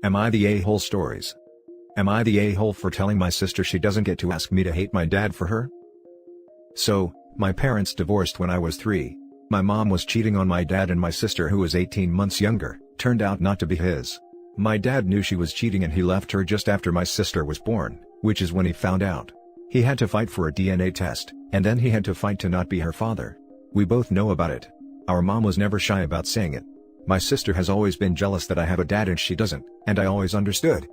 Am I the a-hole stories? Am I the a-hole for telling my sister she doesn't get to ask me to hate my dad for her? So, my parents divorced when I was 3. My mom was cheating on my dad, and my sister, who was 18 months younger, turned out not to be his. My dad knew she was cheating and he left her just after my sister was born, which is when he found out. He had to fight for a DNA test, and then he had to fight to not be her father. We both know about it. Our mom was never shy about saying it. My sister has always been jealous that I have a dad and she doesn't, and I always understood.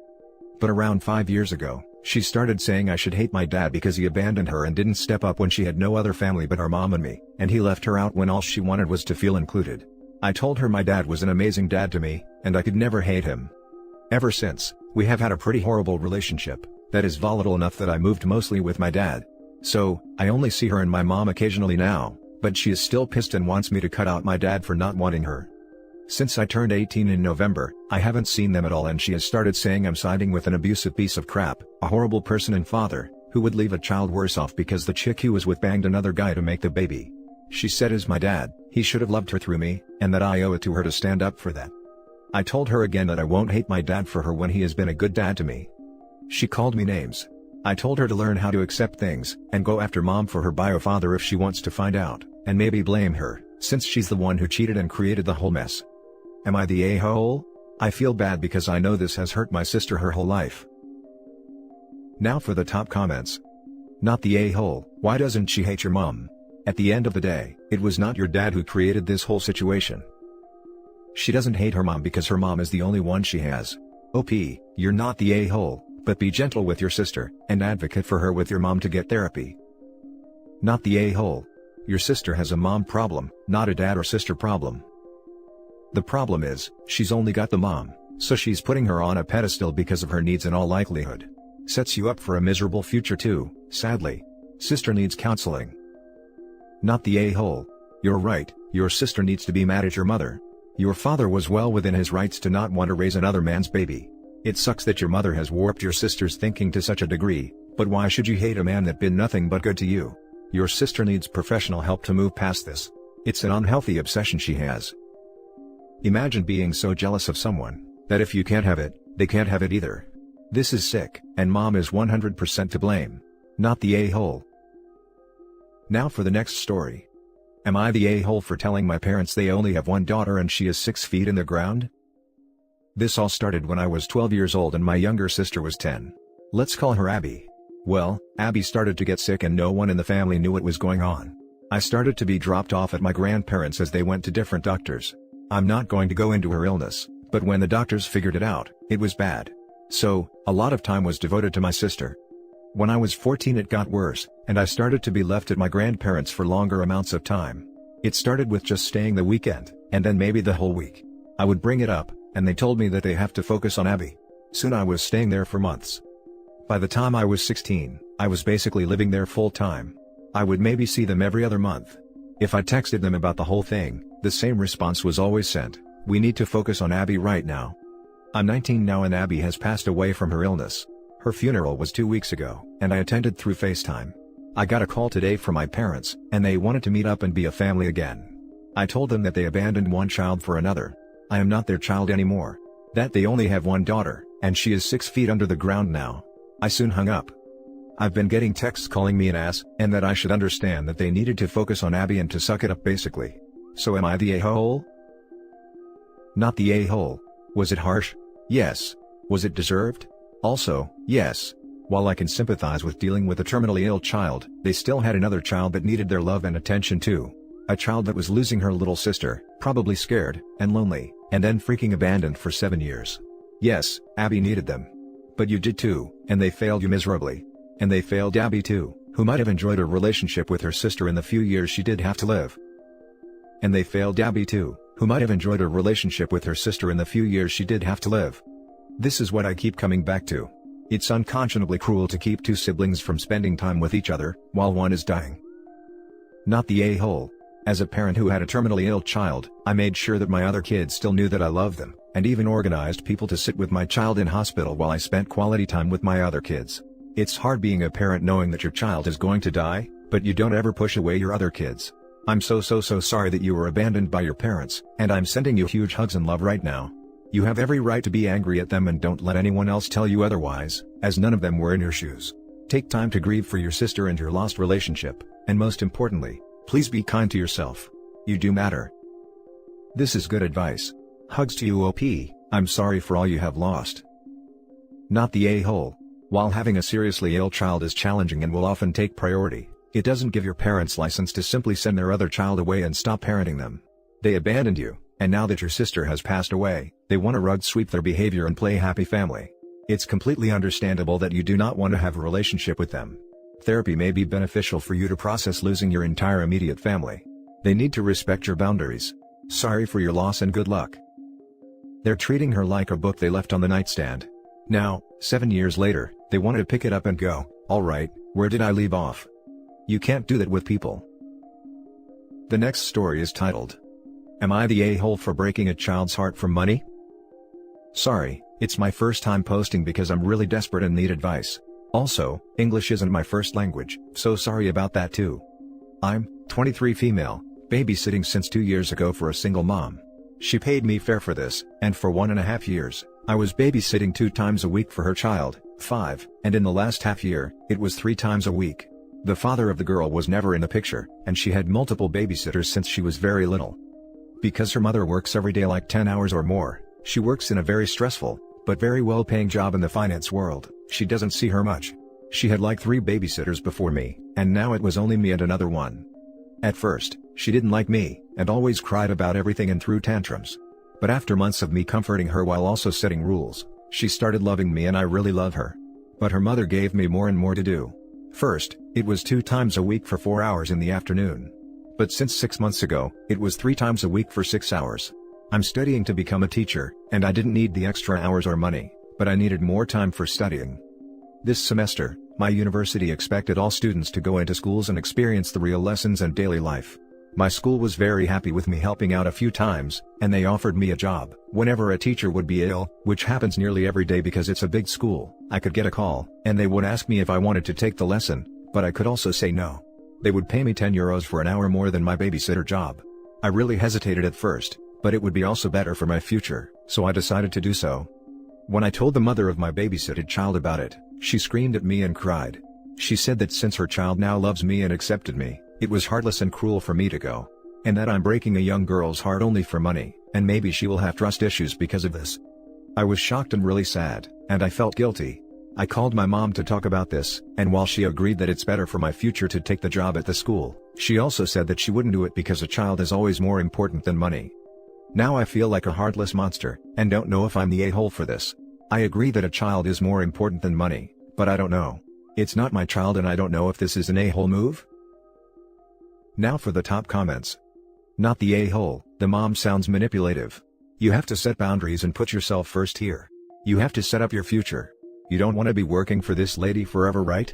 But around 5 years ago, she started saying I should hate my dad because he abandoned her and didn't step up when she had no other family but our mom and me, and he left her out when all she wanted was to feel included. I told her my dad was an amazing dad to me, and I could never hate him. Ever since, we have had a pretty horrible relationship, that is volatile enough that I moved mostly with my dad. So, I only see her and my mom occasionally now, but she is still pissed and wants me to cut out my dad for not wanting her. Since I turned 18 in November, I haven't seen them at all, and she has started saying I'm siding with an abusive piece of crap, a horrible person and father, who would leave a child worse off because the chick he was with banged another guy to make the baby. She said as my dad, he should have loved her through me, and that I owe it to her to stand up for that. I told her again that I won't hate my dad for her when he has been a good dad to me. She called me names. I told her to learn how to accept things, and go after mom for her bio father if she wants to find out, and maybe blame her, since she's the one who cheated and created the whole mess. Am I the a-hole? I feel bad because I know this has hurt my sister her whole life. Now for the top comments. Not the a-hole, why doesn't she hate your mom? At the end of the day, it was not your dad who created this whole situation. She doesn't hate her mom because her mom is the only one she has. OP, you're not the a-hole, but be gentle with your sister, and advocate for her with your mom to get therapy. Not the a-hole. Your sister has a mom problem, not a dad or sister problem. The problem is, she's only got the mom, so she's putting her on a pedestal because of her needs in all likelihood. Sets you up for a miserable future too, sadly. Sister needs counseling. Not the a-hole. You're right, your sister needs to be mad at your mother. Your father was well within his rights to not want to raise another man's baby. It sucks that your mother has warped your sister's thinking to such a degree, but why should you hate a man that been nothing but good to you? Your sister needs professional help to move past this. It's an unhealthy obsession she has. Imagine being so jealous of someone, that if you can't have it, they can't have it either. This is sick, and mom is 100% to blame. Not the a-hole. Now for the next story. Am I the a-hole for telling my parents they only have one daughter and she is 6 feet in the ground? This all started when I was 12 years old and my younger sister was 10. Let's call her Abby. Well, Abby started to get sick and no one in the family knew what was going on. I started to be dropped off at my grandparents' as they went to different doctors. I'm not going to go into her illness, but when the doctors figured it out, it was bad. So, a lot of time was devoted to my sister. When I was 14 it got worse, and I started to be left at my grandparents' for longer amounts of time. It started with just staying the weekend, and then maybe the whole week. I would bring it up, and they told me that they have to focus on Abby. Soon I was staying there for months. By the time I was 16, I was basically living there full time. I would maybe see them every other month. If I texted them about the whole thing, the same response was always sent: we need to focus on Abby right now. I'm 19 now and Abby has passed away from her illness. Her funeral was 2 weeks ago, and I attended through FaceTime. I got a call today from my parents, and they wanted to meet up and be a family again. I told them that they abandoned one child for another. I am not their child anymore. That they only have one daughter, and she is 6 feet under the ground now. I soon hung up. I've been getting texts calling me an ass, and that I should understand that they needed to focus on Abby and to suck it up basically. So am I the a-hole? Not the a-hole. Was it harsh? Yes. Was it deserved? Also, yes. While I can sympathize with dealing with a terminally ill child, they still had another child that needed their love and attention too. A child that was losing her little sister, probably scared, and lonely, and then freaking abandoned for 7 years. Yes, Abby needed them. But you did too, and they failed you miserably. And they failed Abby too, who might have enjoyed a relationship with her sister in the few years she did have to live. And they failed Abby too, who might have enjoyed a relationship with her sister in the few years she did have to live. This is what I keep coming back to. It's unconscionably cruel to keep two siblings from spending time with each other, while one is dying. Not the a-hole. As a parent who had a terminally ill child, I made sure that my other kids still knew that I loved them, and even organized people to sit with my child in hospital while I spent quality time with my other kids. It's hard being a parent knowing that your child is going to die, but you don't ever push away your other kids. I'm so sorry that you were abandoned by your parents, and I'm sending you huge hugs and love right now. You have every right to be angry at them and don't let anyone else tell you otherwise, as none of them were in your shoes. Take time to grieve for your sister and your lost relationship, and most importantly, please be kind to yourself. You do matter. This is good advice. Hugs to you OP, I'm sorry for all you have lost. Not the a-hole. While having a seriously ill child is challenging and will often take priority, it doesn't give your parents license to simply send their other child away and stop parenting them. They abandoned you, and now that your sister has passed away, they want to rug sweep their behavior and play happy family. It's completely understandable that you do not want to have a relationship with them. Therapy may be beneficial for you to process losing your entire immediate family. They need to respect your boundaries. Sorry for your loss and good luck. They're treating her like a book they left on the nightstand. Now, 7 years later, they wanted to pick it up and go, alright, where did I leave off? You can't do that with people. The next story is titled, Am I the a-hole for breaking a child's heart for money? Sorry, it's my first time posting because I'm really desperate and need advice. Also, English isn't my first language, so sorry about that too. I'm 23 female, babysitting since 2 years ago for a single mom. She paid me fair for this, and for 1.5 years, I was babysitting 2 times a week for her child, 5, and in the last half year, it was 3 times a week. The father of the girl was never in the picture, and she had multiple babysitters since she was very little. Because her mother works every day like 10 hours or more, she works in a very stressful, but very well-paying job in the finance world. She doesn't see her much. She had like 3 babysitters before me, and now it was only me and another one. At first, she didn't like me, and always cried about everything and threw tantrums. But after months of me comforting her while also setting rules, she started loving me and I really love her. But her mother gave me more and more to do. First, it was 2 times a week for 4 hours in the afternoon. But since 6 months ago, it was 3 times a week for 6 hours. I'm studying to become a teacher, and I didn't need the extra hours or money, but I needed more time for studying. This semester, my university expected all students to go into schools and experience the real lessons and daily life. My school was very happy with me helping out a few times, and they offered me a job. Whenever a teacher would be ill, which happens nearly every day because it's a big school, I could get a call, and they would ask me if I wanted to take the lesson, but I could also say no. They would pay me €10 for an hour more than my babysitter job. I really hesitated at first, but it would be also better for my future, so I decided to do so. When I told the mother of my babysitted child about it, she screamed at me and cried. She said that since her child now loves me and accepted me, it was heartless and cruel for me to go. And that I'm breaking a young girl's heart only for money, and maybe she will have trust issues because of this. I was shocked and really sad, and I felt guilty. I called my mom to talk about this, and while she agreed that it's better for my future to take the job at the school, she also said that she wouldn't do it because a child is always more important than money. Now I feel like a heartless monster, and don't know if I'm the a-hole for this. I agree that a child is more important than money, but I don't know. It's not my child and I don't know if this is an a-hole move? Now for the top comments. Not the a-hole, the mom sounds manipulative. You have to set boundaries and put yourself first here. You have to set up your future. You don't want to be working for this lady forever, right?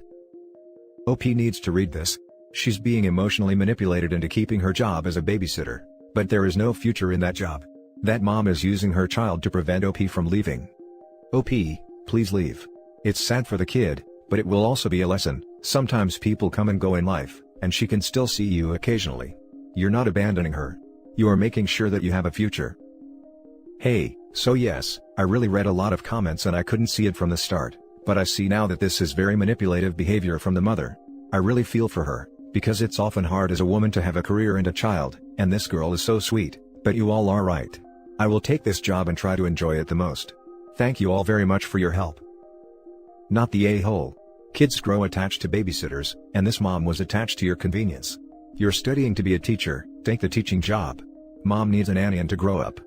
OP needs to read this. She's being emotionally manipulated into keeping her job as a babysitter. But there is no future in that job. That mom is using her child to prevent OP from leaving. OP, please leave. It's sad for the kid, but it will also be a lesson. Sometimes people come and go in life, and she can still see you occasionally. You're not abandoning her. You are making sure that you have a future. Hey, so yes, I really read a lot of comments and I couldn't see it from the start, but I see now that this is very manipulative behavior from the mother. I really feel for her, because it's often hard as a woman to have a career and a child, and this girl is so sweet, but you all are right. I will take this job and try to enjoy it the most. Thank you all very much for your help. Not the a-hole. Kids grow attached to babysitters, and this mom was attached to your convenience. You're studying to be a teacher, take the teaching job. Mom needs a nanny and to grow up.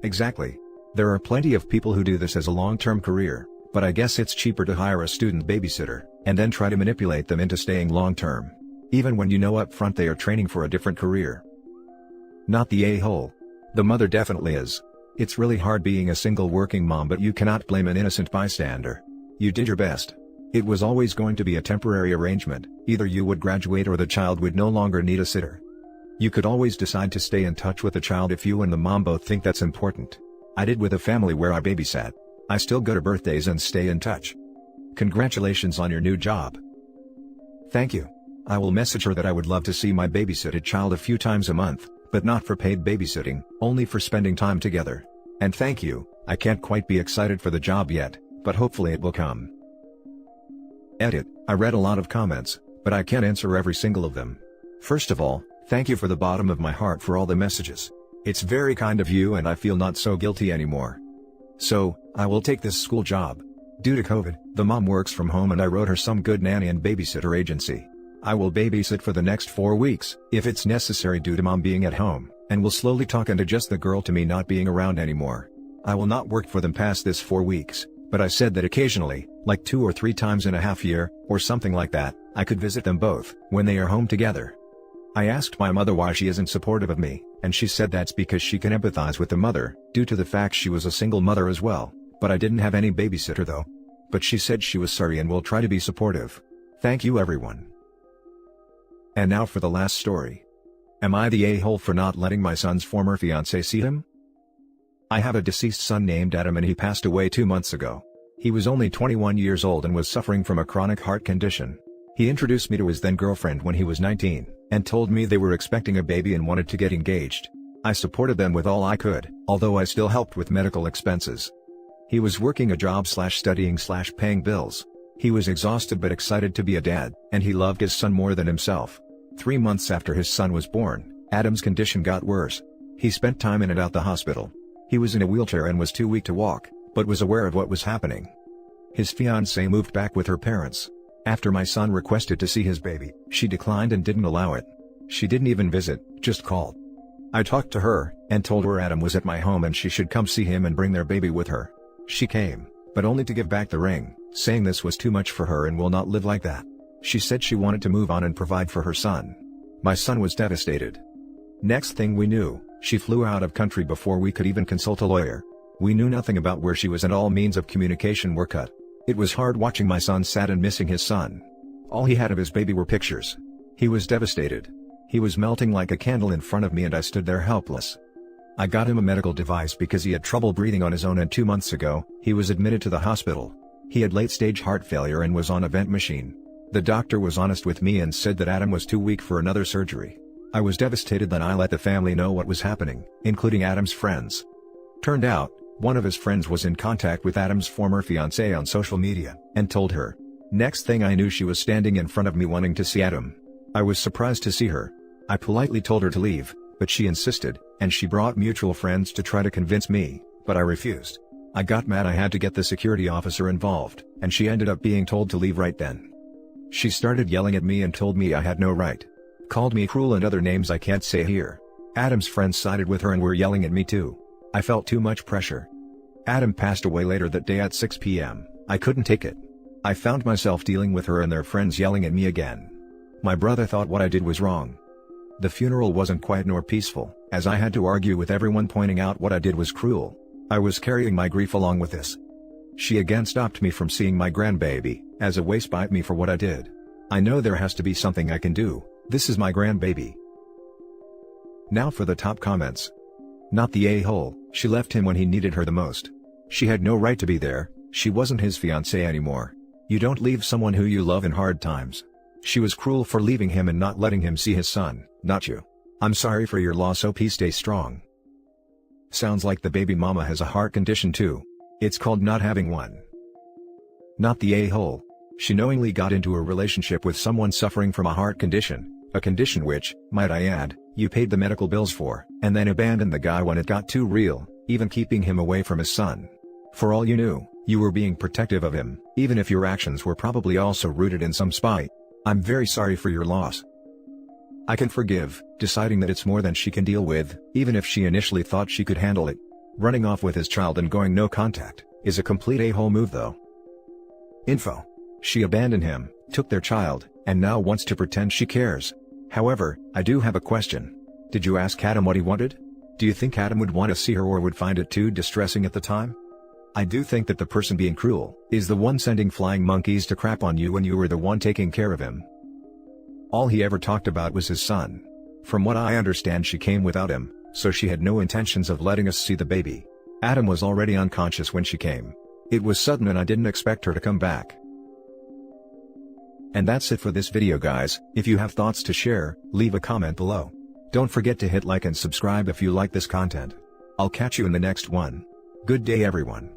Exactly. There are plenty of people who do this as a long-term career, but I guess it's cheaper to hire a student babysitter, and then try to manipulate them into staying long-term. Even when you know up front they are training for a different career. Not the a-hole. The mother definitely is. It's really hard being a single working mom, but you cannot blame an innocent bystander. You did your best. It was always going to be a temporary arrangement, either you would graduate or the child would no longer need a sitter. You could always decide to stay in touch with the child if you and the mom both think that's important. I did with a family where I babysat. I still go to birthdays and stay in touch. Congratulations on your new job. Thank you. I will message her that I would love to see my babysitted child a few times a month, but not for paid babysitting, only for spending time together. And thank you, I can't quite be excited for the job yet, but hopefully it will come. Edit, I read a lot of comments, but I can't answer every single of them. First of all, thank you for the bottom of my heart for all the messages. It's very kind of you and I feel not so guilty anymore. So, I will take this school job. Due to COVID, the mom works from home and I wrote her some good nanny and babysitter agency. I will babysit for the next 4 weeks, if it's necessary due to mom being at home, and will slowly talk and adjust the girl to me not being around anymore. I will not work for them past this 4 weeks, but I said that occasionally, like 2 or 3 times in a half year, or something like that, I could visit them both, when they are home together. I asked my mother why she isn't supportive of me, and she said that's because she can empathize with the mother, due to the fact she was a single mother as well, but I didn't have any babysitter though. But she said she was sorry and will try to be supportive. Thank you everyone. And now for the last story. Am I the a-hole for not letting my son's former fiancée see him? I have a deceased son named Adam and he passed away 2 months ago. He was only 21 years old and was suffering from a chronic heart condition. He introduced me to his then girlfriend when he was 19, and told me they were expecting a baby and wanted to get engaged. I supported them with all I could, although I still helped with medical expenses. He was working a job /studying /paying bills. He was exhausted but excited to be a dad, and he loved his son more than himself. 3 months after his son was born, Adam's condition got worse. He spent time in and out the hospital. He was in a wheelchair and was too weak to walk, but was aware of what was happening. His fiancée moved back with her parents. After my son requested to see his baby, she declined and didn't allow it. She didn't even visit, just called. I talked to her, and told her Adam was at my home and she should come see him and bring their baby with her. She came, but only to give back the ring, saying this was too much for her and will not live like that. She said she wanted to move on and provide for her son. My son was devastated. Next thing we knew, she flew out of country before we could even consult a lawyer. We knew nothing about where she was and all means of communication were cut. It was hard watching my son sad and missing his son. All he had of his baby were pictures. He was devastated. He was melting like a candle in front of me and I stood there helpless. I got him a medical device because he had trouble breathing on his own and 2 months ago, he was admitted to the hospital. He had late-stage heart failure and was on a vent machine. The doctor was honest with me and said that Adam was too weak for another surgery. I was devastated then I let the family know what was happening, including Adam's friends. Turned out, one of his friends was in contact with Adam's former fiancée on social media, and told her. Next thing I knew she was standing in front of me wanting to see Adam. I was surprised to see her. I politely told her to leave, but she insisted, and she brought mutual friends to try to convince me, but I refused. I got mad I had to get the security officer involved, and she ended up being told to leave right then. She started yelling at me and told me I had no right. Called me cruel and other names I can't say here. Adam's friends sided with her and were yelling at me too. I felt too much pressure. Adam passed away later that day at 6 p.m. I couldn't take it. I found myself dealing with her and their friends yelling at me again. My brother thought what I did was wrong. The funeral wasn't quiet nor peaceful, as I had to argue with everyone pointing out what I did was cruel. I was carrying my grief along with this. She again stopped me from seeing my grandbaby, as a way spite me for what I did. I know there has to be something I can do, this is my grandbaby. Now for the top comments. Not the a-hole, she left him when he needed her the most. She had no right to be there, she wasn't his fiancée anymore. You don't leave someone who you love in hard times. She was cruel for leaving him and not letting him see his son, not you. I'm sorry for your loss, hope he stays strong. Sounds like the baby mama has a heart condition too. It's called not having one. Not the a-hole. She knowingly got into a relationship with someone suffering from a heart condition, a condition which, might I add, you paid the medical bills for, and then abandoned the guy when it got too real, even keeping him away from his son. For all you knew, you were being protective of him, even if your actions were probably also rooted in some spite. I'm very sorry for your loss. I can forgive, deciding that it's more than she can deal with, even if she initially thought she could handle it. Running off with his child and going no contact, is a complete a-hole move though. Info. She abandoned him, took their child, and now wants to pretend she cares. However, I do have a question. Did you ask Adam what he wanted? Do you think Adam would want to see her or would find it too distressing at the time? I do think that the person being cruel, is the one sending flying monkeys to crap on you when you were the one taking care of him. All he ever talked about was his son. From what I understand she came without him, so she had no intentions of letting us see the baby. Adam was already unconscious when she came. It was sudden and I didn't expect her to come back. And that's it for this video guys. If you have thoughts to share, leave a comment below. Don't forget to hit like and subscribe if you like this content. I'll catch you in the next one. Good day everyone.